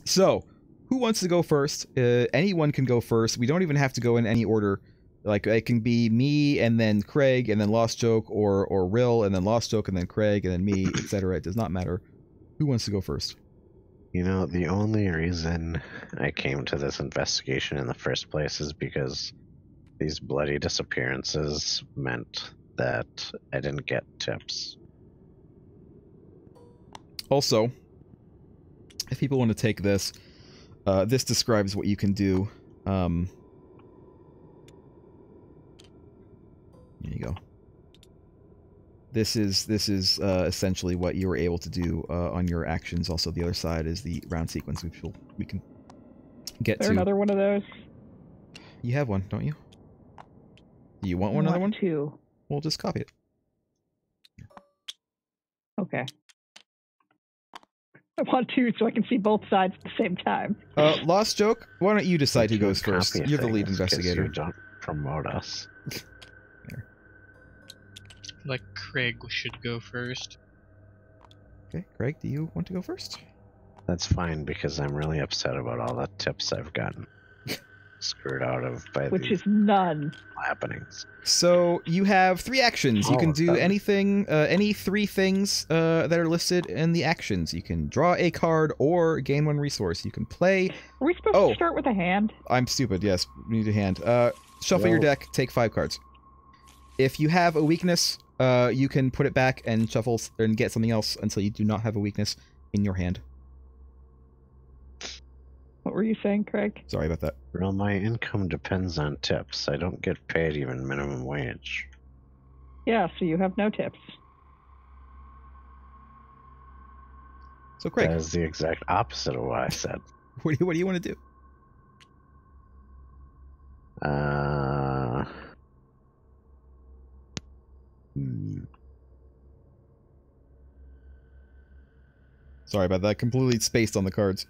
So, who wants to go first? Anyone can go first. We don't even have to go in any order. Like, it can be me, and then Craig, and then Lost Joke, or Rill, and then Lost Joke, and then Craig, and then me, etc. It does not matter. Who wants to go first? You know, the only reason I came to this investigation in the first place is because these bloody disappearances meant that I didn't get tips. Also, if people want to take this, this describes what you can do. There you go. This is essentially what you were able to do on your actions. Also, the other side is the round sequence, which we can get to. Is there another one of those? You have one, don't you? Do you want another one? Two. We'll just copy it. Okay. I want two so I can see both sides at the same time. Lost Joke, why don't you decide who goes first? You're the lead investigator. You don't promote us. There. Like Craig should go first. Okay, Craig, do you want to go first? That's fine because I'm really upset about all the tips I've gotten screwed out of by Which these is none. happenings. So you have 3 actions. You All can of do them. anything, any 3 things that are listed in the actions. You can draw a card or gain 1 resource. You can play. Are we supposed to start with a hand? I'm stupid. Yes, we need a hand. Shuffle your Well- deck. Take 5 cards. If you have a weakness, you can put it back and shuffle and get something else until you do not have a weakness in your hand. What were you saying, Craig? Sorry about that. Well, my income depends on tips. I don't get paid even minimum wage. Yeah, so you have no tips. So Craig, That is the exact opposite of what I said. what do you want to do? Sorry about that. Completely spaced on the cards.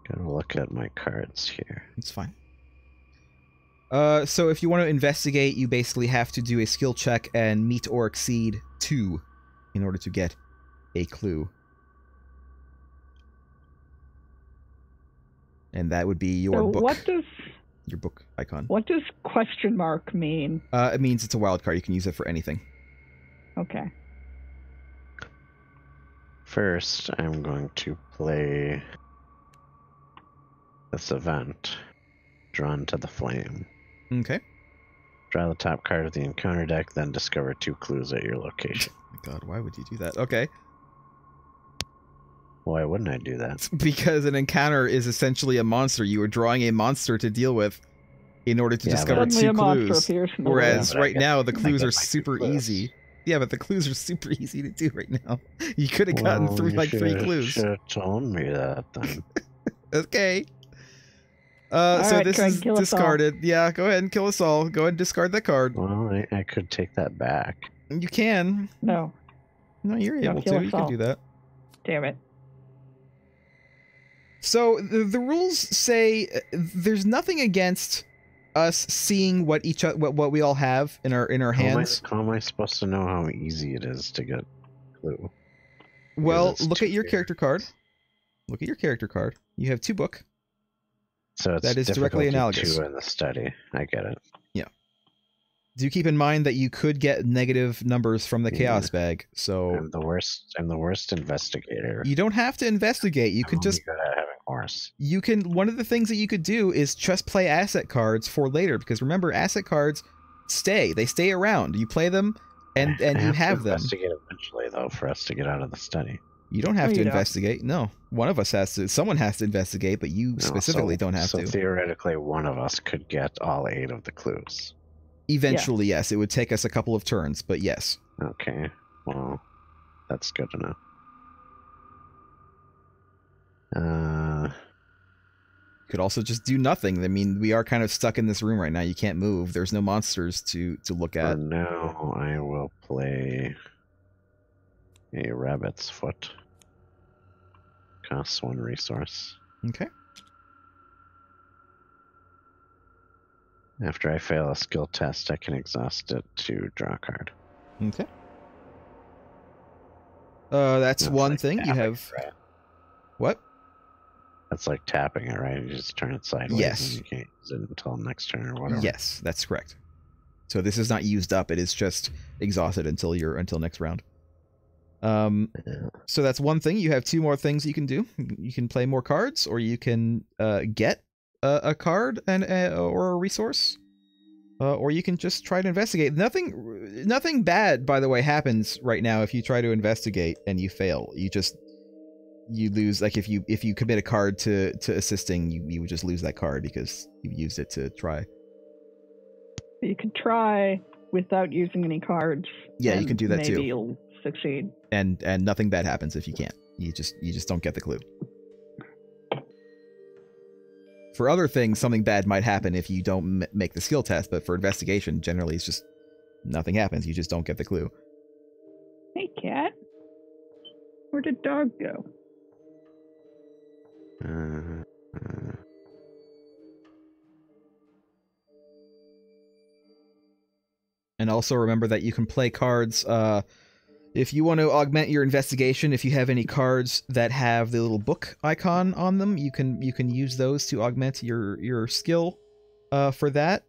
Gotta look at my cards here. It's fine. So if you want to investigate, you basically have to do a skill check and meet or exceed 2 in order to get a clue. And that would be your So book. what does Your book icon. what does question mark mean? It means it's a wild card. You can use it for anything. Okay. First, I'm going to play this event, Drawn to the Flame. Okay. Draw the top card of the encounter deck, then discover 2 clues at your location. Oh my god, why would you do that? Okay. Why wouldn't I do that? Because an encounter is essentially a monster. You are drawing a monster to deal with in order to Yeah, discover Suddenly 2 a monster clues. appears from the Whereas Yeah, but I right get- now the I clues get are my 2 super clues. easy. Yeah, but the clues are super easy to do right now. You could have gotten Well, through you like 3 should've- clues. Should've told me that then. Okay. So Alright, this Craig, is kill us all. discarded. Yeah, go ahead and kill us all. Go ahead and discard that card. Well, I could take that back. You can. No. No, you're No, able kill to. us You can all. do that. Damn it. So the rules say there's nothing against us seeing what what we all have in our hands. How am I supposed to know how easy it is to get a clue? Well, it's look too at your big. character card. Look at your character card. You have 2 book. So it's That is directly difficulty analogous. 2 in the study. I get it. Do keep in mind that you could get negative numbers from the Yeah. chaos bag. So I'm the worst investigator. you don't have to investigate. You I'm can only just good at having horse. you can one of the things that you could do is just play asset cards for later, because remember, asset cards they stay around. You play them and I you to have them. investigate eventually, though, for us to get out of the study. You don't have No, to you don't. investigate. No, one of us has to. Someone has to investigate, but you No, specifically don't have so to. theoretically, one of us could get all 8 of the clues. Eventually, yes, it would take us a couple of turns, but yes. Okay, well, that's good to know. Could also just do nothing. I mean, we are kind of stuck in this room right now. You can't move. There's no monsters to look For at. now, I will play a rabbit's foot. Costs 1 resource. Okay. After I fail a skill test, I can exhaust it to draw a card. Okay. That's one like thing. You tapping, have... right? What? That's like tapping it, right? You just turn it sideways Yes. and you can't use it until next turn or whatever. Yes, that's correct. So this is not used up. It is just exhausted until next round. So that's one thing. You have two more things you can do. You can play more cards, or you can get a card or a resource, or you can just try to investigate. Nothing bad, by the way, happens right now if you try to investigate and you fail. You lose. Like if you commit a card to assisting, you would just lose that card because you used it to try. You could try without using any cards. Yeah, you can do that maybe too. You'll succeed. And nothing bad happens if you can't. You just don't get the clue. For other things, something bad might happen if you don't make the skill test, but for investigation, generally it's just nothing happens. You just don't get the clue. Hey, cat. Where did dog go? And also remember that you can play cards. If you want to augment your investigation, if you have any cards that have the little book icon on them, you can use those to augment your skill for that.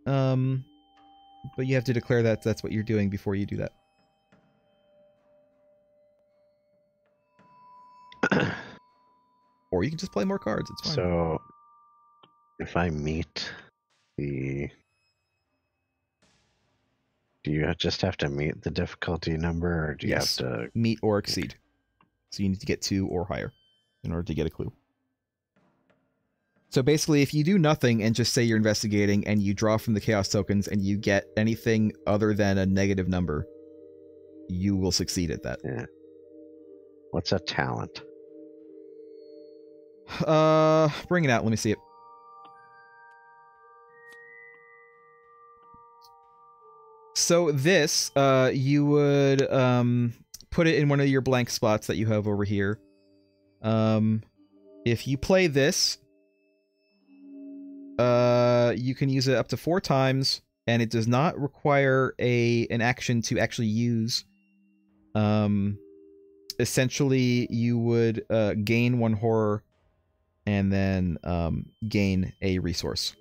But you have to declare that that's what you're doing before you do that. Or you can just play more cards. It's fine. So, if I meet the... Do you just have to meet the difficulty number, or do you Yes. have to... Meet or exceed. So you need to get 2 or higher in order to get a clue. So basically, if you do nothing and just say you're investigating and you draw from the chaos tokens and you get anything other than a negative number, you will succeed at that. Yeah. What's a talent? Bring it out. Let me see it. So this, you would put it in one of your blank spots that you have over here. If you play this, you can use it up to 4 times, and it does not require an action to actually use. Essentially, you would gain 1 horror, and then gain a resource.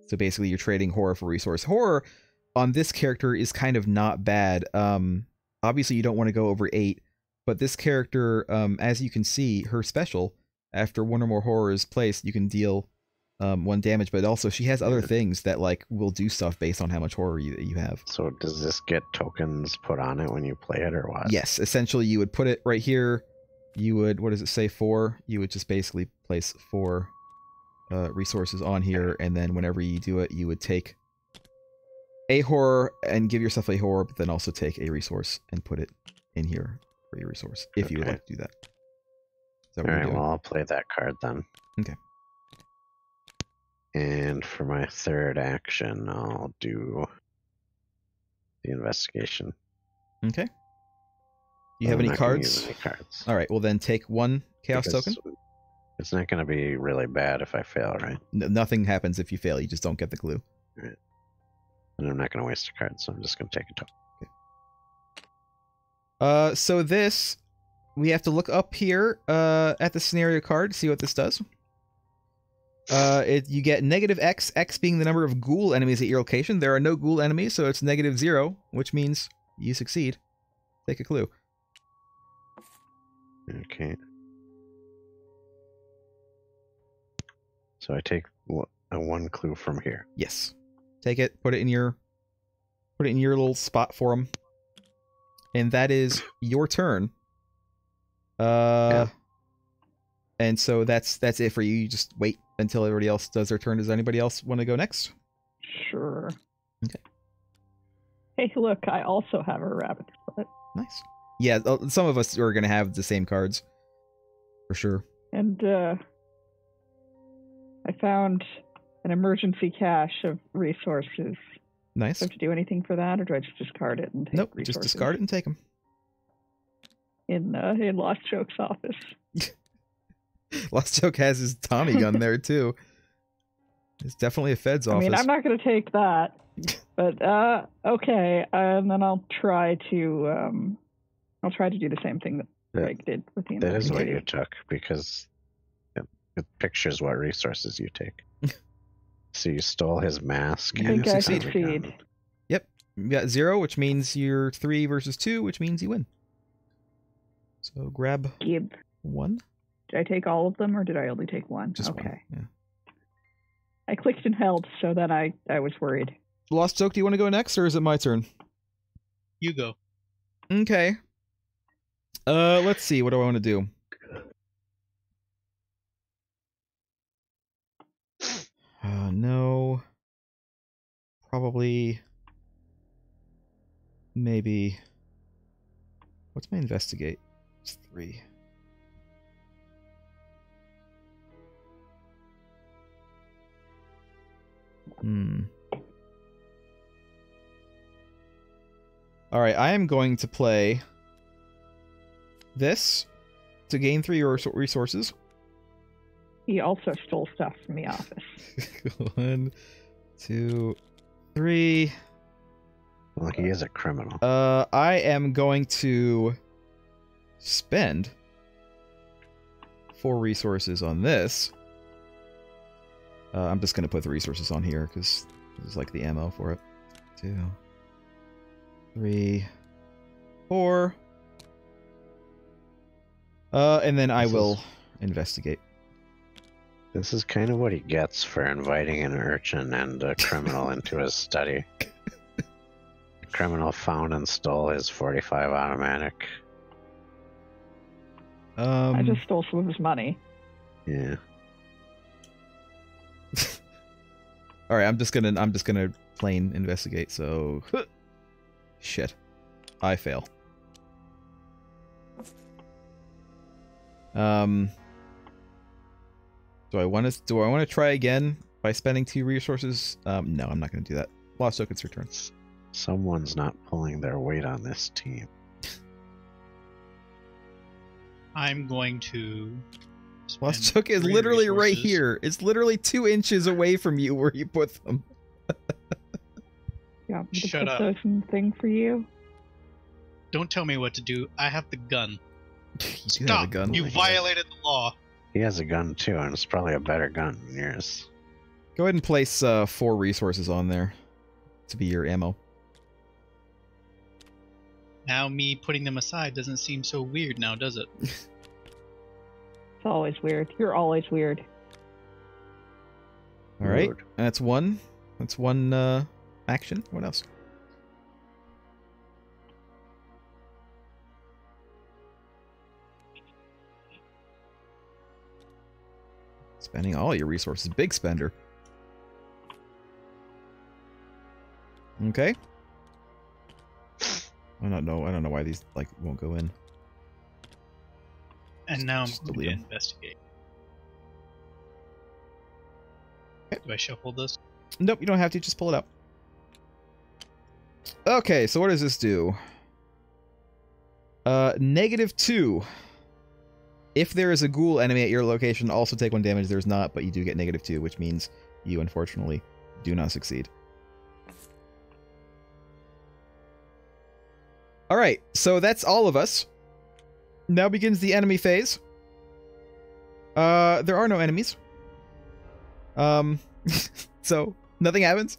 So basically, you're trading horror for resource. Horror on this character is kind of not bad. Obviously, you don't want to go over 8, but this character, as you can see, her special, after 1 or more horror is placed, you can deal 1 damage. But also, she has other things that like will do stuff based on how much horror you have. So does this get tokens put on it when you play it, or what? Yes, essentially, you would put it right here. You would, what does it say, 4? You would just basically place 4 resources on here, and then whenever you do it, you would take a horror and give yourself a horror, but then also take a resource and put it in here for your resource, if you would like to do that. Is that what you're Alright, doing? well, I'll play that card then. Okay. And for my 3rd action, I'll do the investigation. Okay. You have I'm any not gonna cards? use any cards. All right, well then take 1 chaos Because token. It's not going to be really bad if I fail, right? Nothing happens if you fail, you just don't get the clue. And I'm not going to waste a card, so I'm just going to take a token. So this, we have to look up here at the scenario card to see what this does. You get -X, X being the number of ghoul enemies at your location. There are no ghoul enemies, so it's -0, which means you succeed. Take a clue. Okay. So I take a 1 clue from here. Yes. Take it, put it in your little spot for them. And that is your turn. Yeah. And so that's it for you. You just wait until everybody else does their turn. Does anybody else want to go next? Sure. Okay. Hey, look, I also have a rabbit's foot. Nice. Yeah, some of us are going to have the same cards. For sure. And, I found an emergency cache of resources. Nice. Do I have to do anything for that, or do I just discard it and take Nope, resources? just discard it and take them. In Lost Joke's office. Lost Joke has his Tommy gun there, too. It's definitely a Fed's office. I mean, I'm not going to take that. But okay, and then I'll try to do the same thing that Greg did with the That is what you investigate. took, because it pictures what resources you take. So you stole his mask. I You and think I his succeed. gun. succeed. Yep. You got 0, which means you're 3 versus 2, which means you win. So grab Gib. 1. Did I take all of them, or did I only take one? Just okay. 1. Yeah. I clicked and held, so then I was worried. Lost Joke, do you want to go next, or is it my turn? You go. Okay. Let's see. What do I want to do? No. Probably. Maybe. What's my investigate? It's 3. Alright, I am going to play this to gain 3 resources. He also stole stuff from the office. 1, 2, 3. Well, he is a criminal. I am going to spend 4 resources on this. I'm just going to put the resources on here because this is like the ammo for it. 2, 3, 4. And then I will investigate. This is kind of what he gets for inviting an urchin and a criminal into his study. The criminal found and stole his .45 automatic. I just stole some of his money. Yeah. All right, I'm just gonna plain investigate. So, shit, I fail. Do I want to try again by spending 2 resources? No, I'm not going to do that. Lost Token's return. Someone's not pulling their weight on this team. I'm going to. Lost spend Token is 3 literally right resources. here. It's literally 2 inches away from you where you put them. Yeah, to Shut put up. those in the thing for you. Don't tell me what to do. I have the gun. You do have a Stop! gun. You violated the law. He has a gun too, and it's probably a better gun than yours. Go ahead and place 4 resources on there to be your ammo. Now me putting them aside doesn't seem so weird now, does it? It's always weird. You're always weird. All right, Rude. that's 1. That's 1 action. What else? Spending all your resources. Big spender. Okay. I don't know why these like won't go in. And now I'm Just going delete to 'em. investigate. Do I shuffle this? Nope, you don't have to. Just pull it up. Okay, so what does this do? -2. If there is a ghoul enemy at your location, also take 1 damage. There's not, but you do get -2, which means you unfortunately do not succeed. Alright, so that's all of us. Now begins the enemy phase. There are no enemies. So nothing happens.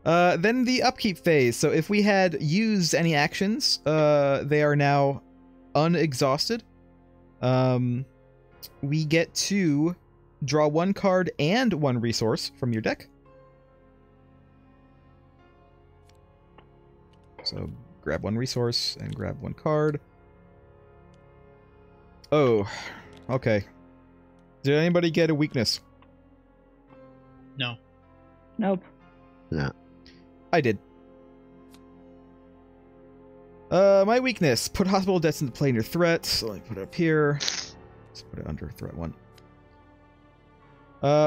Then the upkeep phase. So if we had used any actions, they are now unexhausted. We get to draw 1 card and 1 resource from your deck. So grab 1 resource and grab 1 card. Oh, okay. Did anybody get a weakness? No. Nope. No. I did. My weakness. Put hospital debts into play near threat. So let me put it up here. Let's put it under threat 1.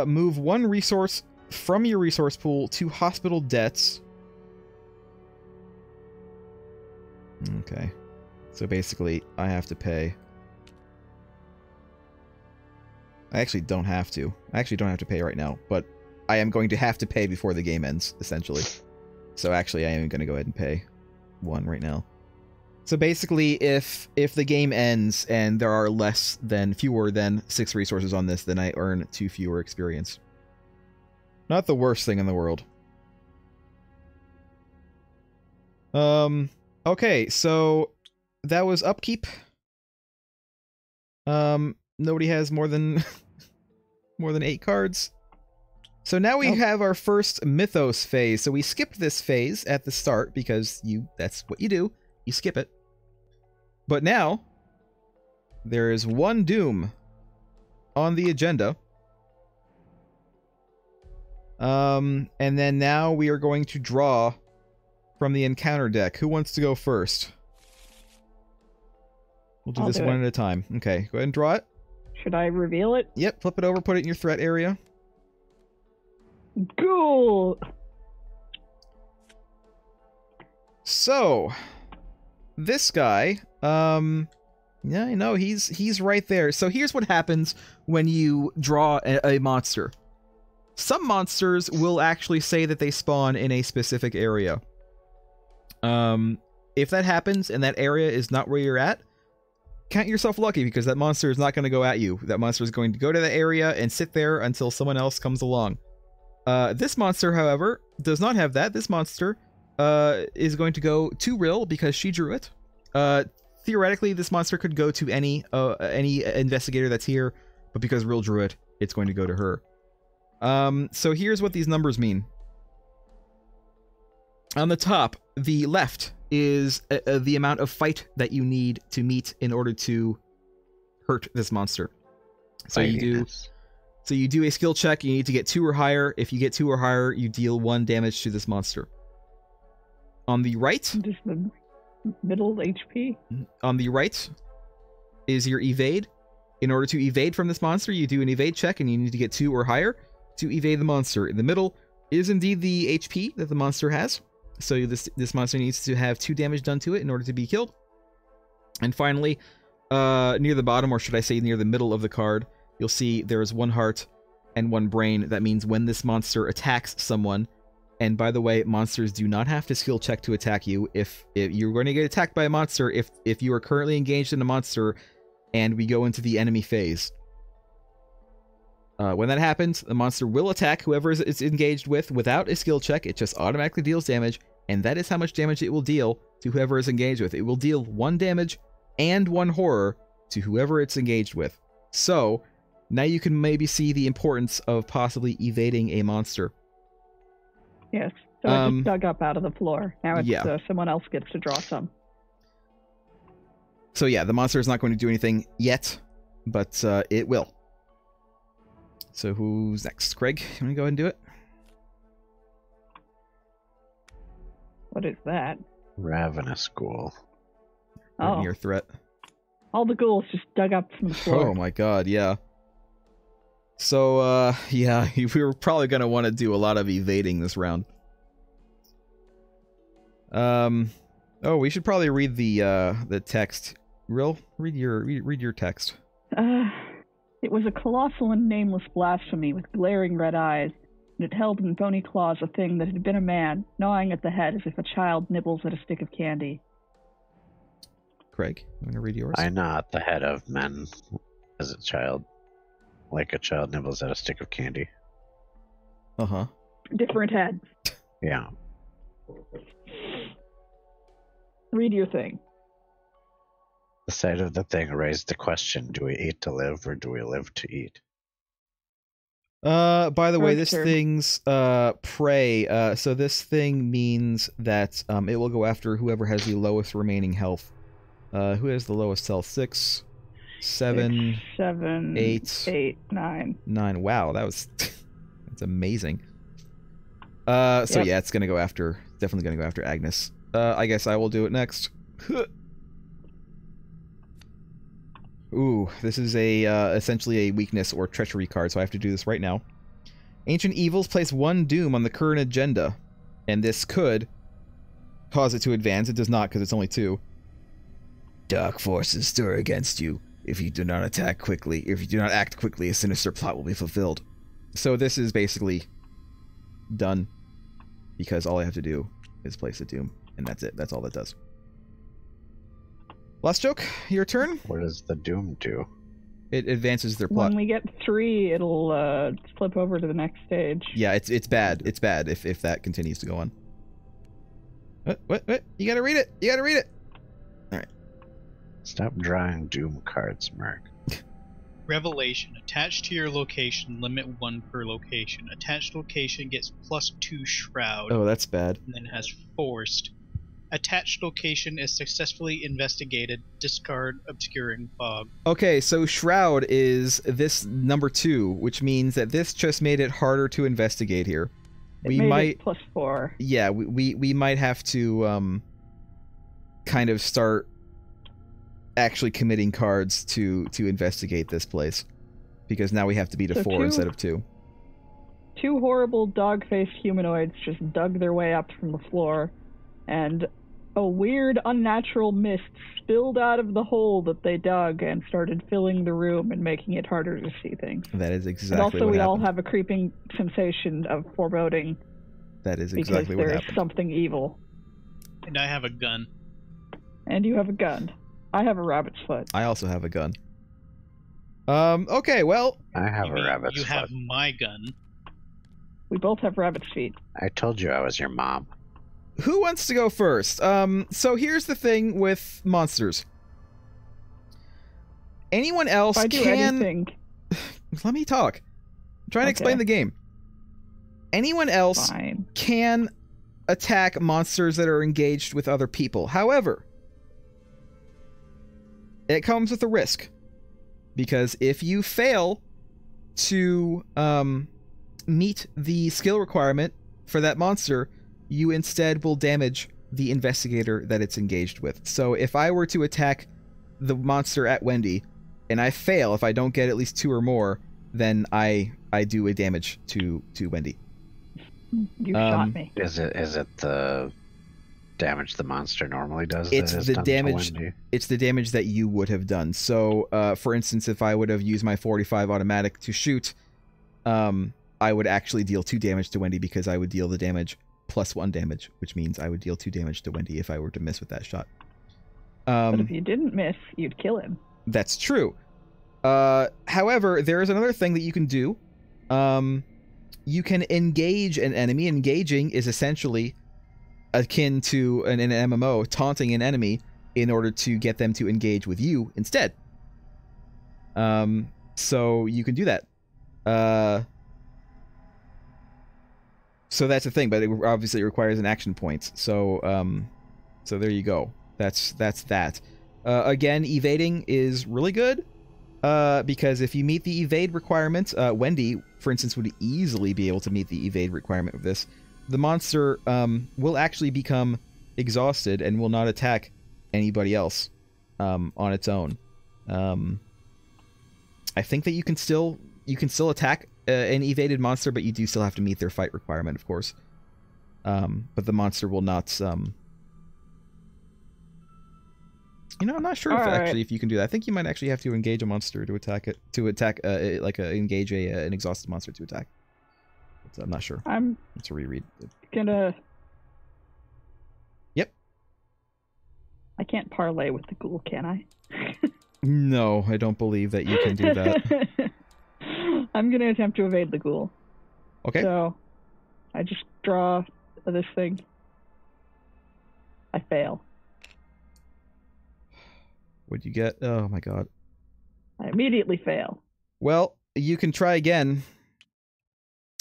Move 1 resource from your resource pool to hospital debts. Okay. So basically, I have to pay. I actually don't have to. I actually don't have to pay right now, but I am going to have to pay before the game ends, essentially. So actually, I am going to go ahead and pay 1 right now. So basically, if the game ends and there are fewer than 6 resources on this, then I earn 2 fewer experience. Not the worst thing in the world. Okay, so that was upkeep. Nobody has more than 8 cards. So now we have our first Mythos phase. So we skipped this phase at the start because that's what you do. You skip it. But now there is 1 Doom on the agenda. And then now we are going to draw from the encounter deck. Who wants to go first? We'll do this one at a time. Okay, go ahead and draw it. Should I reveal it? Yep, flip it over, put it in your threat area. Cool. So, this guy, yeah, I know, he's right there. So here's what happens when you draw a monster. Some monsters will actually say that they spawn in a specific area. If that happens and that area is not where you're at, count yourself lucky because that monster is not going to go at you. That monster is going to go to the area and sit there until someone else comes along. This monster, however, does not have that. This monster is going to go to Rill because she drew it. Theoretically, this monster could go to any investigator that's here, but because Rill drew it, it's going to go to her. So here's what these numbers mean. On the top, the left is the amount of fight that you need to meet in order to hurt this monster. So you do a skill check, you need to get 2 or higher. If you get 2 or higher, you deal 1 damage to this monster. On the right... Just the middle HP? On the right is your evade. In order to evade from this monster, you do an evade check, and you need to get 2 or higher to evade the monster. In the middle is indeed the HP that the monster has. So this monster needs to have 2 damage done to it in order to be killed. And finally, near the bottom, or should I say near the middle of the card, you'll see there is 1 heart and 1 brain. That means when this monster attacks someone, and by the way, monsters do not have to skill check to attack you. If you're going to get attacked by a monster, if you are currently engaged in a monster, and we go into the enemy phase, when that happens, the monster will attack whoever it's engaged with without a skill check. It just automatically deals damage, and that is how much damage it will deal to whoever is engaged with. It will deal 1 damage and 1 horror to whoever it's engaged with. So, now you can maybe see the importance of possibly evading a monster. Yes. So I just dug up out of the floor. Now it's someone else gets to draw some. So yeah, the monster is not going to do anything yet, but it will. So who's next? Craig, you want to go ahead and do it? What is that? Ravenous ghoul. Oh. Your threat. All the ghouls just dug up from the floor. Oh my god, yeah. So, yeah, we were probably going to want to do a lot of evading this round. Oh, we should probably read the text. Real? Read your text. It was a colossal and nameless blasphemy with glaring red eyes, and it held in bony claws a thing that had been a man, gnawing at the head as if a child nibbles at a stick of candy. Craig, you want to read yours? I gnaw at the head of men as a child, like a child nibbles at a stick of candy. Uh-huh. Different head. Yeah. Read your thing. The sight of the thing raised the question, do we eat to live or do we live to eat? By the way, this thing's prey. So this thing means that it will go after whoever has the lowest remaining health. Who has the lowest health? 6, 7, 8, 9. 9. Wow, that was that's amazing. So yeah, it's gonna go after, definitely gonna go after Agnes. I guess I will do it next. Ooh, this is a essentially a weakness or treachery card, so I have to do this right now. Ancient Evils place 1 doom on the current agenda, and this could cause it to advance. It does not, because it's only 2. Dark forces stir against you. If you do not attack quickly, if you do not act quickly, a sinister plot will be fulfilled. So this is basically done, because all I have to do is Place of Doom, and that's it. That's all that does. Last joke, your turn. What does the Doom do? It advances their plot. When we get 3, it'll flip over to the next stage. Yeah, it's bad. It's bad if that continues to go on. What? You gotta read it. You gotta read it. All right. Stop drawing Doom cards, Merc. Revelation. Attached to your location, limit 1 per location. Attached location gets +2 shroud. Oh, that's bad. And then has forced. Attached location is successfully investigated. Discard obscuring fog. Okay, so Shroud is this number 2, which means that this just made it harder to investigate here. It made it +4. Yeah, we might have to kind of start actually committing cards to investigate this place, because now we have to beat a 4 instead of 2. 2 horrible dog-faced humanoids just dug their way up from the floor, and a weird, unnatural mist spilled out of the hole that they dug and started filling the room and making it harder to see things. That is exactly and also, what we happened. all have a creeping sensation of foreboding. That is exactly what because happened. there's something evil. And I have a gun. And you have a gun. I have a rabbit's foot. I also have a gun. Okay, well... I have You a mean rabbit's You foot. have my gun. We both have rabbit's feet. I told you I was your mom. Who wants to go first? So here's the thing with monsters. Anyone else If I do can... anything... Let me talk. I'm trying to explain the game. Anyone else Fine. can attack monsters that are engaged with other people. However, it comes with a risk. Because if you fail to meet the skill requirement for that monster, you instead will damage the investigator that it's engaged with. So if I were to attack the monster at Wendy, and I fail, if I don't get at least 2 or more, then I do a damage to Wendy. You shot me. Is it the damage the monster normally does? It's that is the done to damage. Wendy? It's the damage that you would have done. So, for instance, if I would have used my 45 automatic to shoot, I would actually deal 2 damage to Wendy because I would deal the damage plus 1 damage, which means I would deal 2 damage to Wendy if I were to miss with that shot. But if you didn't miss, you'd kill him. That's true. However, there is another thing that you can do. You can engage an enemy. Engaging is essentially akin to an MMO, taunting an enemy in order to get them to engage with you instead. So you can do that. So that's the thing, but it obviously requires an action point. So so there you go. That's that. Again, evading is really good. Because if you meet the evade requirement, Wendy, for instance, would easily be able to meet the evade requirement of this. The monster will actually become exhausted and will not attack anybody else on its own. I think that you can still attack an evaded monster, but you do still have to meet their fight requirement, of course. But the monster will not. You know, I'm not sure if you can do that. I think you might actually have to engage a monster to attack it. Engage an exhausted monster to attack. But I'm not sure. Let's reread. Gonna. Yep. I can't parlay with the ghoul, can I? No, I don't believe that you can do that. I'm gonna attempt to evade the ghoul. Okay. So, I just draw this thing. I fail. What'd you get? Oh my god. I immediately fail. Well, you can try again,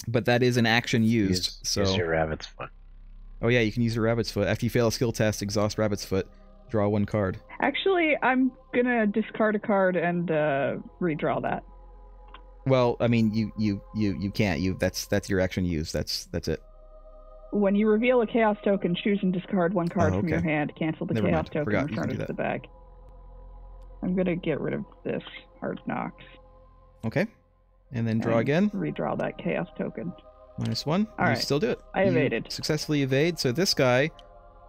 but that is an action used. Use your rabbit's foot. Oh yeah, you can use your rabbit's foot. After you fail a skill test, exhaust rabbit's foot, draw 1 card. Actually, I'm gonna discard a card and redraw that. Well, I mean, you can't. That's your action used. That's it. When you reveal a chaos token, choose and discard 1 card from okay. your hand. Cancel the Never chaos mind. token Forgot and you return can it do to the that. bag. I'm gonna get rid of this hard knocks. Okay. And then draw and again. Redraw that chaos token. -1. All right. Still do it. I evaded. You successfully evade. So this guy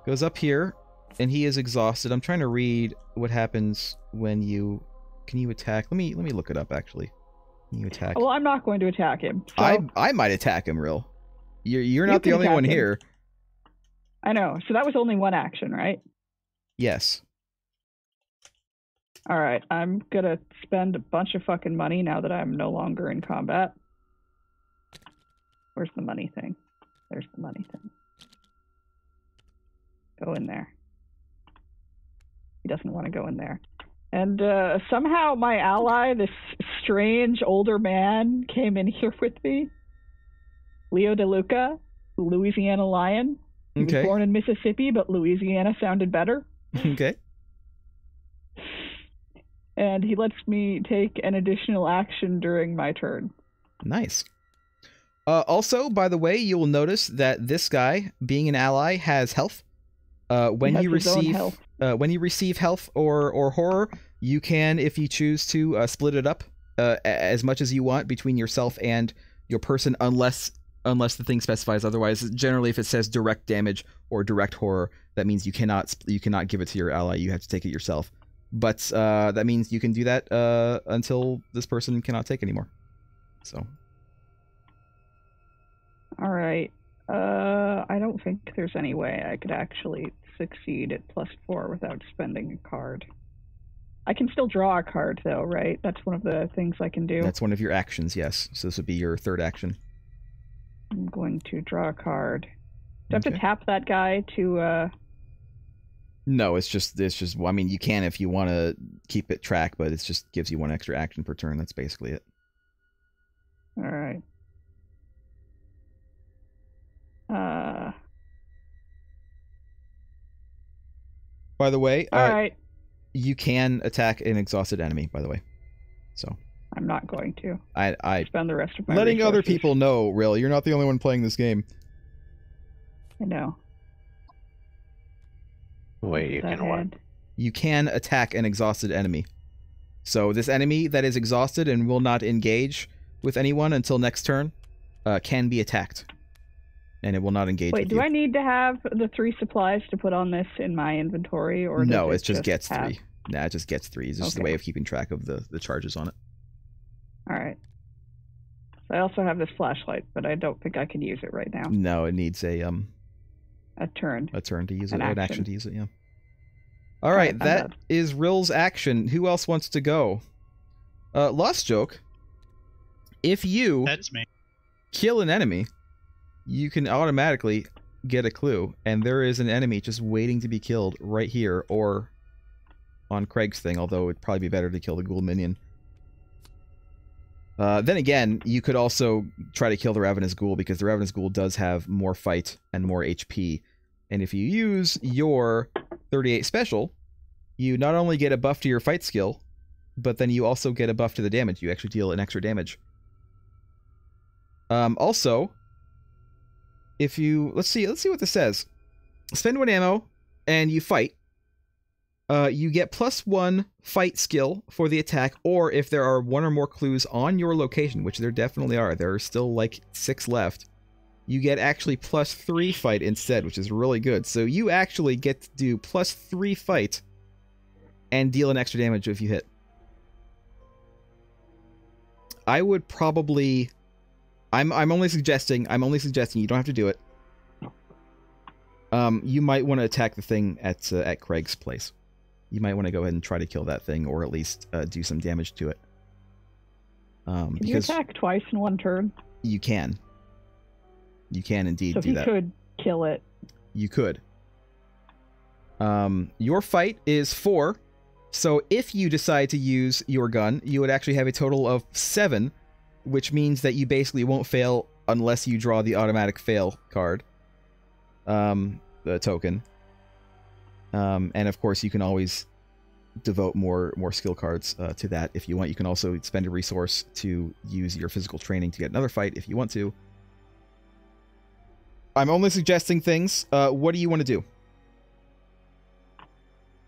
goes up here, and he is exhausted. I'm trying to read what happens when you... Can you attack? Let me look it up, actually. Can you attack? Well, I'm not going to attack him. So I might attack him, Real. You're You not the can only attack one him. here. I know. So that was only one action, right? Yes. All right. I'm gonna spend a bunch of fucking money now that I'm no longer in combat. Where's the money thing? There's the money thing. Go in there. He doesn't want to go in there. And somehow my ally, this strange older man, came in here with me. Leo DeLuca, Louisiana Lion. He was born in Mississippi, but Louisiana sounded better. Okay. And he lets me take an additional action during my turn. Nice. Also, by the way, you will notice that this guy, being an ally, has health. When you receive health or horror, you can, if you choose to, split it up as much as you want between yourself and your person, unless the thing specifies otherwise. Generally, if it says direct damage or direct horror, that means you cannot give it to your ally. You have to take it yourself. But that means you can do that until this person cannot take anymore. So. All right. I don't think there's any way I could actually succeed at +4 without spending a card. I can still draw a card, though, right? That's one of the things I can do. That's one of your actions, yes. So this would be your third action. I'm going to draw a card. Do I have to tap that guy to... No, it's just. I mean, you can if you want to keep it track, but it just gives you one extra action per turn. That's basically it. All right. By the way, all right. You can attack an exhausted enemy. By the way, so I'm not going to. I spend the rest of my letting resources. other people know. Really, you're not the only one playing this game. I know. Wait, you can what? You can attack an exhausted enemy. So this enemy that is exhausted and will not engage with anyone until next turn can be attacked. And it will not engage with you. Wait, do I need to have the 3 supplies to put on this in my inventory? Or no, it just gets 3. Nah, it just gets 3. It's just the way of keeping track of the charges on it. Alright. I also have this flashlight, but I don't think I can use it right now. No, it needs a turn. A turn to use it. An action to use it, yeah. All right, that that is Rill's action. Who else wants to go? Lost Joke. If you That's me. Kill an enemy, you can automatically get a clue, and there is an enemy just waiting to be killed right here, or on Craig's thing, although it'd probably be better to kill the ghoul minion. Then again, you could also try to kill the Ravenous Ghoul, because the Ravenous Ghoul does have more fight and more HP, and if you use your 38 special, you not only get a buff to your fight skill, but then you also get a buff to the damage. You actually deal an extra damage. Also, if you let's see what this says. Spend 1 ammo and you fight. You get +1 fight skill for the attack, or if there are 1 or more clues on your location, which there definitely are. There are still like 6 left. You get actually +3 fight instead, which is really good. So you actually get to do +3 fight and deal an extra damage if you hit. I would probably. I'm only suggesting. You don't have to do it. You might want to attack the thing at Craig's place. You might want to go ahead and try to kill that thing, or at least do some damage to it. Can you attack twice in 1 turn? You can. You can indeed do that. So he could kill it. You could. Your fight is 4, so if you decide to use your gun, you would actually have a total of 7, which means that you basically won't fail unless you draw the automatic fail card. The token. And of course, you can always devote more skill cards to that if you want. You can also spend a resource to use your physical training to get another fight if you want to. I'm only suggesting things. What do you want to do?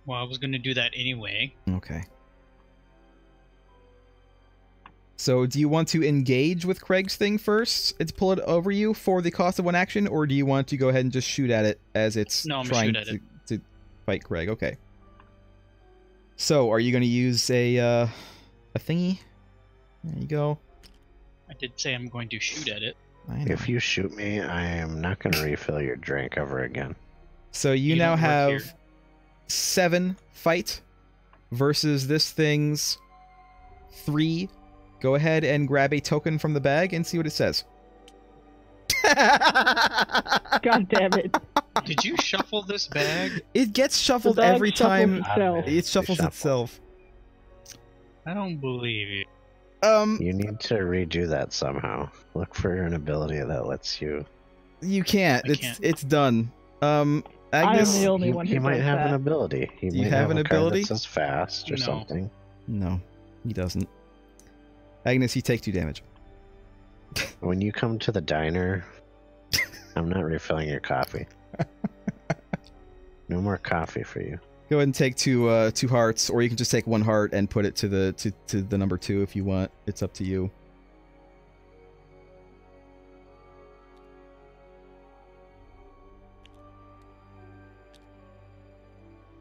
Well, I was going to do that anyway. Okay. So, do you want to engage with Craig's thing first and pull it over you for the cost of 1 action, or do you want to go ahead and just shoot at it as it's trying to fight Craig? Okay. So, are you going to use a thingy? There you go. I did say I'm going to shoot at it. If you shoot me, I am not going to refill your drink ever again. So you You now don't work have here. 7 fight versus this thing's 3. Go ahead and grab a token from the bag and see what it says. God damn it. Did you shuffle this bag? It gets shuffled The dog every shuffles time. itself. It shuffles Shuffle. itself. I don't believe you. You need to redo that somehow. Look for an ability that lets you. You can't. I it's can't. it's done. I am Agnes. the only one who He might does have that. an ability. He Do you might have an a card ability? that says fast or No. something. No, he doesn't. Agnes, you take 2 damage. When you come to the diner, I'm not refilling your coffee. No more coffee for you. Go ahead and take 2 hearts, or you can just take 1 heart and put it to the number 2 if you want. It's up to you.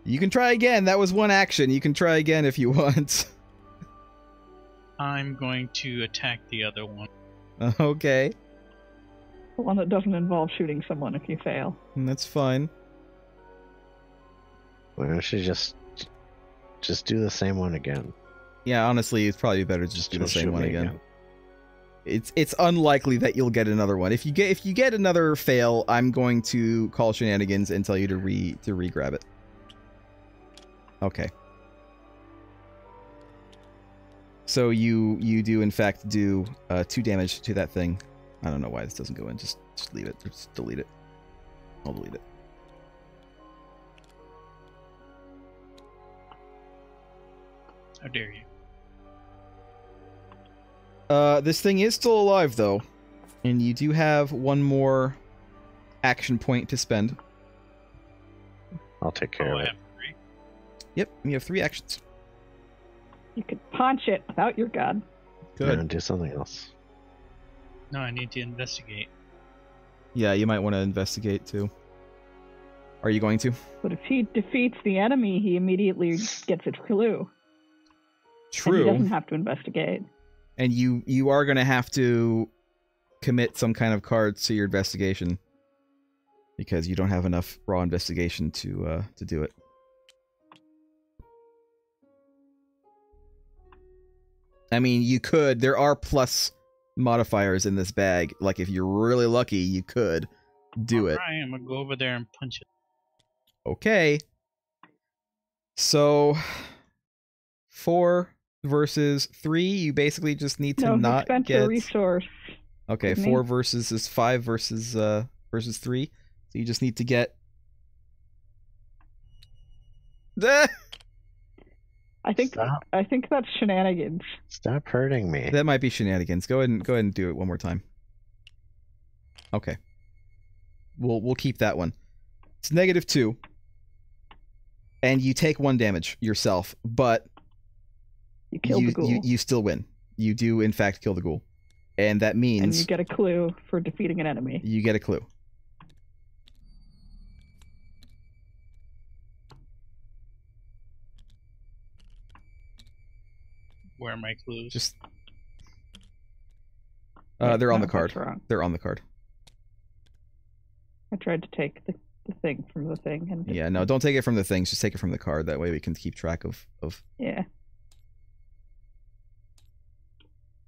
You can try again. That was 1 action. You can try again if you want. I'm going to attack the other one. Okay, The one that doesn't involve shooting someone if you fail. that's fine. Why don't you just do the same one again? Yeah, honestly, it's probably better to just do the Don't same shoot one me again. It's unlikely that you'll get another one. If you get another fail, I'm going to call shenanigans and tell you to re-grab it. Okay. So you do in fact do 2 damage to that thing. I don't know why this doesn't go in. Just leave it. Just delete it. I'll delete it. How dare you? This thing is still alive though, and you do have 1 more action point to spend. I'll take care Oh, of I it. have 3. Yep, you have 3 actions. You could punch it without your gun. Good. No, do something else. No, I need to investigate. Yeah, you might want to investigate too. Are you going to? But if he defeats the enemy, he immediately gets a clue. And he True. doesn't have to investigate. And you are going to have to commit some kind of cards to your investigation because you don't have enough raw investigation to do it. I mean, you could. There are plus modifiers in this bag. Like, if you're really lucky, you could do it. Alright, I'm gonna go over there and punch it. Okay. So, 4 versus 3. You basically just need to No, he not spent get. a resource. Okay, didn't 4 he? versus is 5 versus 3. So you just need to get. I think Stop. that's shenanigans. Stop hurting me. That might be shenanigans. Go ahead and do it one more time. Okay. We'll keep that one. It's -2. And you take 1 damage yourself, but You killed the ghoul. you still win. You do in fact kill the ghoul. And that and means you get a clue for defeating an enemy. you get a clue. Where are my clues? Just Yeah, they're on no, the card. that's wrong. They're on the card. I tried to take the thing from the thing. And Yeah, no, don't take it from the things. Just take it from the card. That way we can keep track of. Yeah.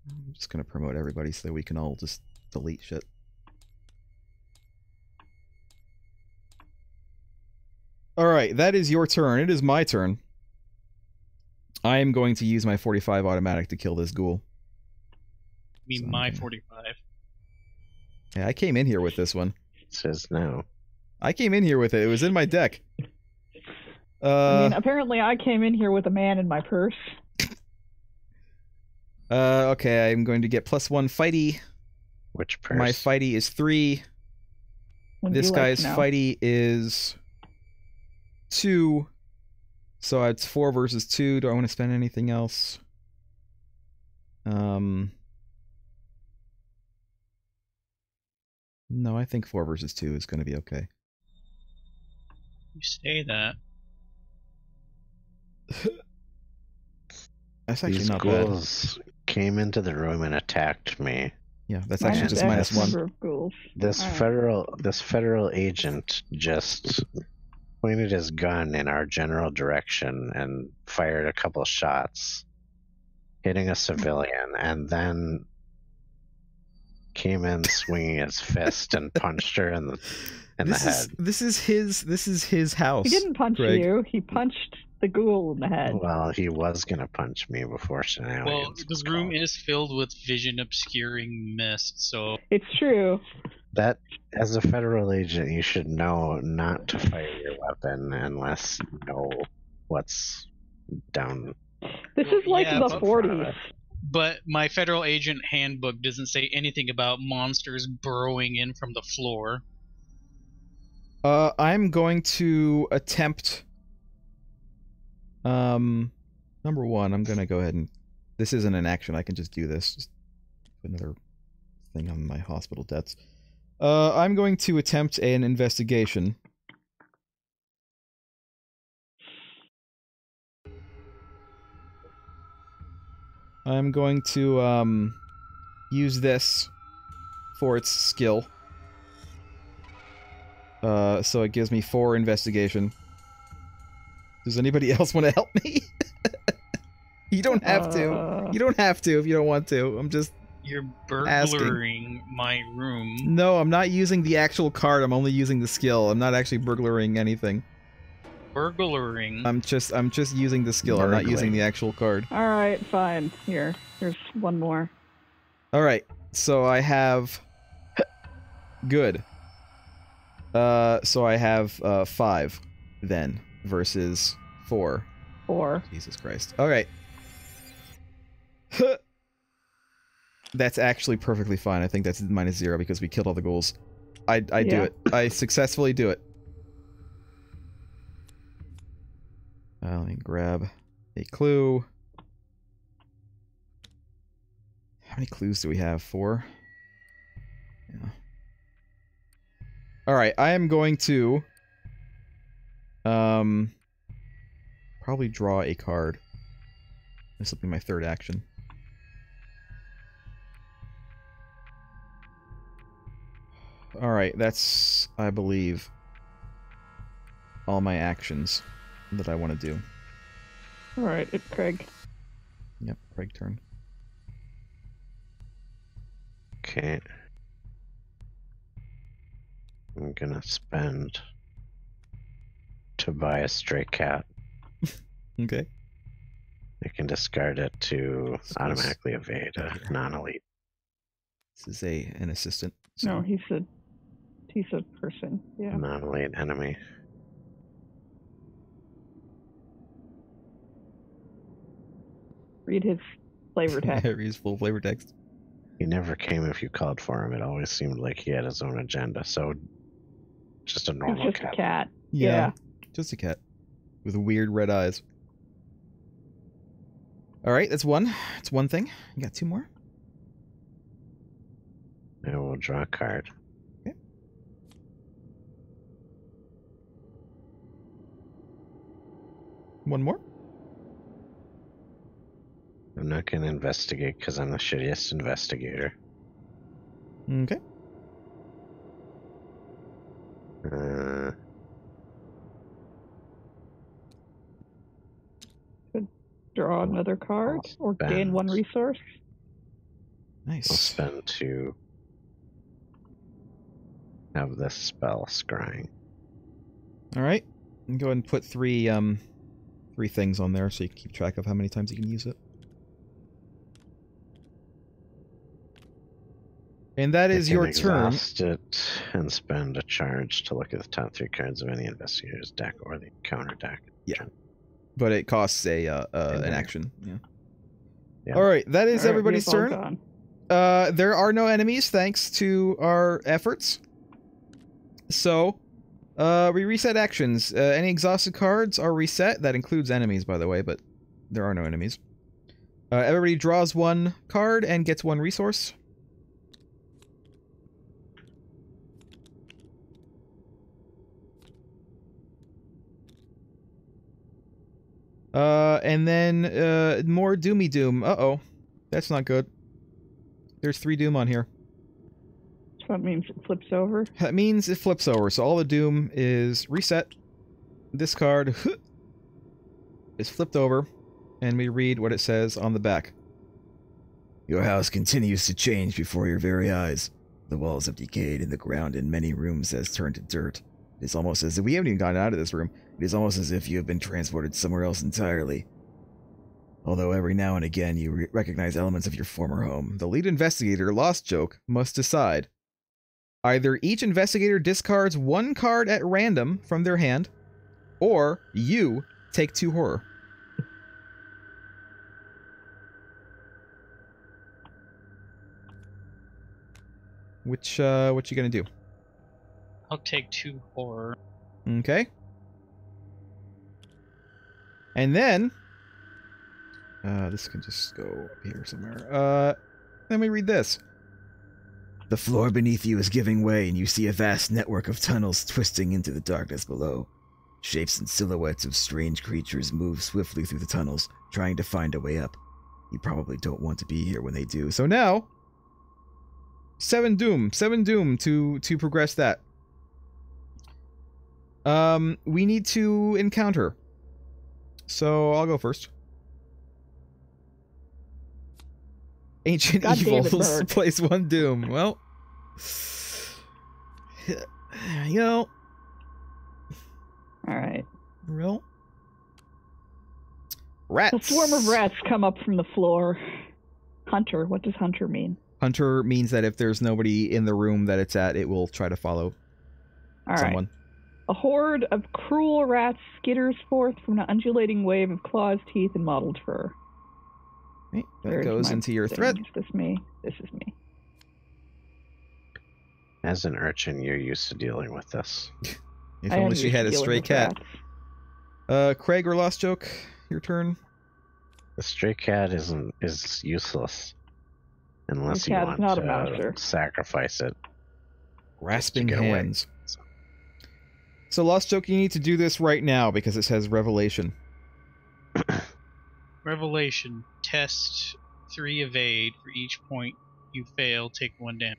I'm just gonna promote everybody so that we can all just delete shit. Alright, that is your turn. It is my turn. I am going to use my 45 automatic to kill this ghoul. Be So my I'm gonna- 45. Yeah, I came in here with this one. It says no. I came in here with it. It was in my deck. I mean, apparently I came in here with a man in my purse. Okay, I'm going to get +1 fighty. Which purse? My fighty is 3. Wouldn't This you like guy's to know? fighty is 2. So it's 4 versus 2. Do I want to spend anything else? No, I think 4 versus 2 is going to be okay. You say that. That's actually These not bad. ghouls came into the room and attacked me. Yeah, that's actually Minus just X -1. number of ghouls. This Alright. federal agent just pointed his gun in our general direction and fired a couple shots, hitting a civilian, and then came in swinging his fist and punched her in the head. This is his house. He didn't punch Greg. you. He punched the ghoul in the head. Well, he was gonna punch me before shenanigans. Well, the room is filled with vision obscuring mist, so It's true. That, as a federal agent, you should know not to fire your weapon unless you know what's down. This is like Yeah, the but- 40s. but my federal agent handbook doesn't say anything about monsters burrowing in from the floor. I'm going to attempt. Number one, I'm gonna go ahead and. This isn't an action. I can just do this. Just put another thing on my hospital debts. I'm going to attempt an investigation. I'm going to use this for its skill. So it gives me 4 investigation. Does anybody else want to help me? You don't have to. You don't have to if you don't want to. I'm just... You're burglaring my room. No, I'm not using the actual card. I'm only using the skill. I'm not actually burglaring anything. Burglaring? I'm just using the skill. I'm not using the actual card. Alright, fine. Here's one more. Alright, so I have... Good. So I have 5 then versus 4. 4. Jesus Christ. Alright. That's actually perfectly fine. I think that's -0 because we killed all the ghouls. I do Yeah. it. I successfully do it. Let me grab a clue. How many clues do we have? 4? Yeah. Alright, I am going to... probably draw a card. This will be my 3rd action. Alright, that's, I believe, all my actions that I want to do. Alright, it's Craig. Yep, Craig turn. Okay. I'm gonna spend to buy a stray cat. Okay. I can discard it to automatically evade a non-elite. This is an assistant. No, he's a person. Yeah. Non-elite enemy. Read his flavor text. Read his full flavor text. He never came if you called for him. It always seemed like he had his own agenda. So, just a It's normal just cat. a cat. Yeah. Just a cat. With weird red eyes. Alright, that's one. It's one thing. You got 2 more? I will draw a card. Okay. One more? I'm not going to investigate because I'm the shittiest investigator. Okay. Draw another card or gain 1 resource. Nice. I'll spend 2. Have this spell scrying. Alright. Go ahead and put 3 things on there so you can keep track of how many times you can use it. And that is your turn. Exhaust it and spend a charge to look at the top 3 cards of any investigator's deck or the counter deck. Yeah. But it costs an action. Yeah. Yeah. Alright, that is Alright, everybody's we've all turn. gone. There are no enemies thanks to our efforts. So, we reset actions. Any exhausted cards are reset. That includes enemies, by the way, but there are no enemies. Everybody draws 1 card and gets 1 resource. And then, more Doomy Doom. Uh-oh. That's not good. There's 3 Doom on here. So that means it flips over. That means it flips over, so all the Doom is reset. this card is flipped over, and we read what it says on the back. Your house continues to change before your very eyes. The walls have decayed, and the ground in many rooms has turned to dirt. It is almost as if we haven't even gotten out of this room. It is almost as if you have been transported somewhere else entirely. Although every now and again you recognize elements of your former home, the lead investigator, Lost Joke, must decide. Either each investigator discards one card at random from their hand, or you take 2 horror. What you gonna do? I'll take 2 horror. Okay. And then this can just go up here somewhere. Let me read this. The floor beneath you is giving way, and you see a vast network of tunnels twisting into the darkness below. Shapes and silhouettes of strange creatures move swiftly through the tunnels, trying to find a way up. You probably don't want to be here when they do. So now, 7 doom to progress that. We need to encounter. So I'll go first. Ancient God damn it, Evils Berg. plays 1 doom. Well, you know, All right. real rats. A swarm of rats come up from the floor. Hunter. What does hunter mean? Hunter means that if there's nobody in the room that it's at, it will try to follow All someone. right. A horde of cruel rats skitters forth from an undulating wave of claws, teeth, and mottled fur. Right, that Where's goes my into your thing? threat. Is this me? This is me. As an urchin, you're used to dealing with this. If I am only she used had to a dealing stray with cat. rats. Craig or Lost Joke, your turn. The stray cat is useless unless The you cat is want not a to monster. sacrifice it. Grasping get away. hands. So Lost Joke, you need to do this right now because it says Revelation. Revelation. Test 3 evade. For each point you fail, take 1 damage.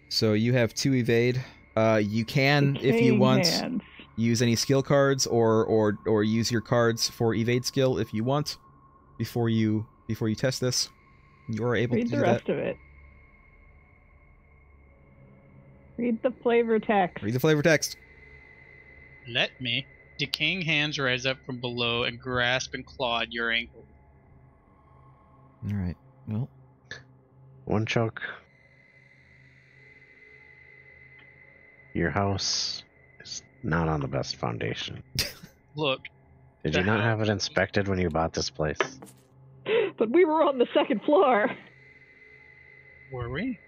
So you have 2 evade. You can, if you Decaying want, hands. use any skill cards or use your cards for evade skill if you want before you test this. You are able Read to the do rest that. of it. Read the flavor text. Read the flavor text. Let me. Decaying hands rise up from below and grasp and claw at your ankle. All right. Well, One choke. Your house is not on the best foundation. Look, Did you not have it inspected when you bought this place? But we were on the 2nd floor. were we?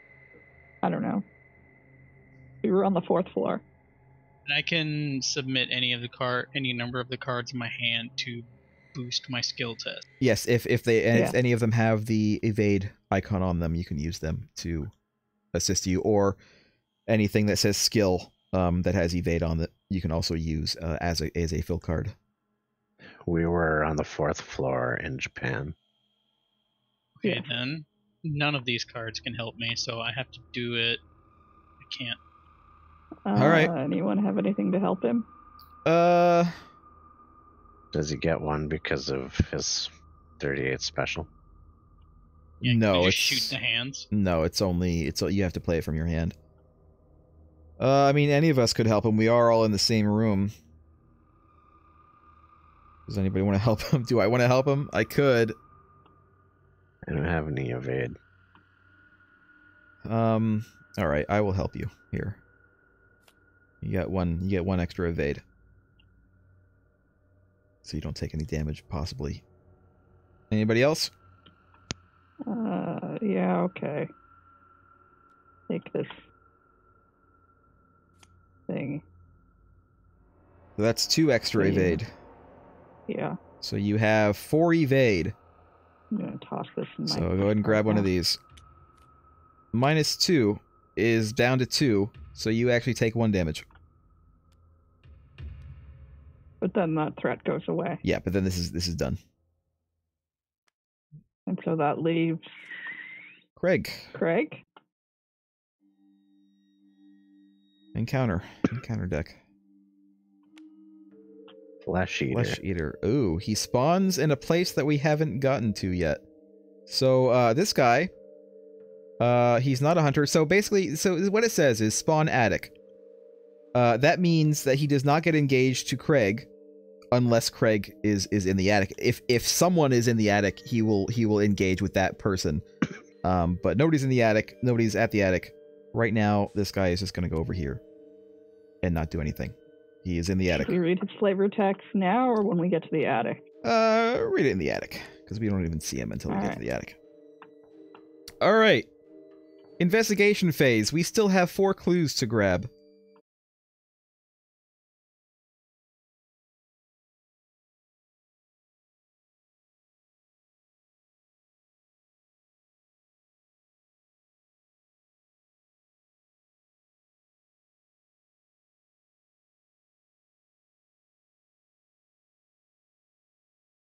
I don't know. We were on the 4th floor. And I can submit any number of the cards in my hand to boost my skill test. yes. If if any of them have the evade icon on them, you can use them to assist you, or anything that says skill that has evade on it, you can also use as a fill card. We were on the 4th floor in Japan. Okay, Yeah. then none of these cards can help me, so I have to do it. I can't. All right. Anyone have anything to help him? Does he get one because of his 38 special? Yeah, no, can I it's just shoot the hands. No, it's you have to play it from your hand. I mean, any of us could help him. We are all in the same room. Does anybody want to help him? Do I want to help him? I could. I don't have any evade. All right, I will help you here. You get one extra evade, so you don't take any damage. Possibly. Anybody else? Yeah, okay. Take this thing. So that's 2 extra Yeah. evade. Yeah. So you have 4 evade. I'm gonna toss this in my... So go ahead and grab one of these. -2 is down to 2, so you actually take 1 damage. But then that threat goes away. Yeah, but then this is done. And so that leaves Craig, Craig. encounter deck. Flesh eater. Flesh eater. Ooh, he spawns in a place that we haven't gotten to yet. So, this guy, he's not a hunter. So basically, so what it says is spawn attic. That means that he does not get engaged to Craig unless Craig is in the attic. If someone is in the attic, he will engage with that person. But nobody's in the attic. Nobody's at the attic. Right now, this guy is just going to go over here and not do anything. He is in the attic. Should we read his flavor text now or when we get to the attic? Read it in the attic, because we don't even see him until we get to the attic. Alright. Investigation phase. We still have 4 clues to grab.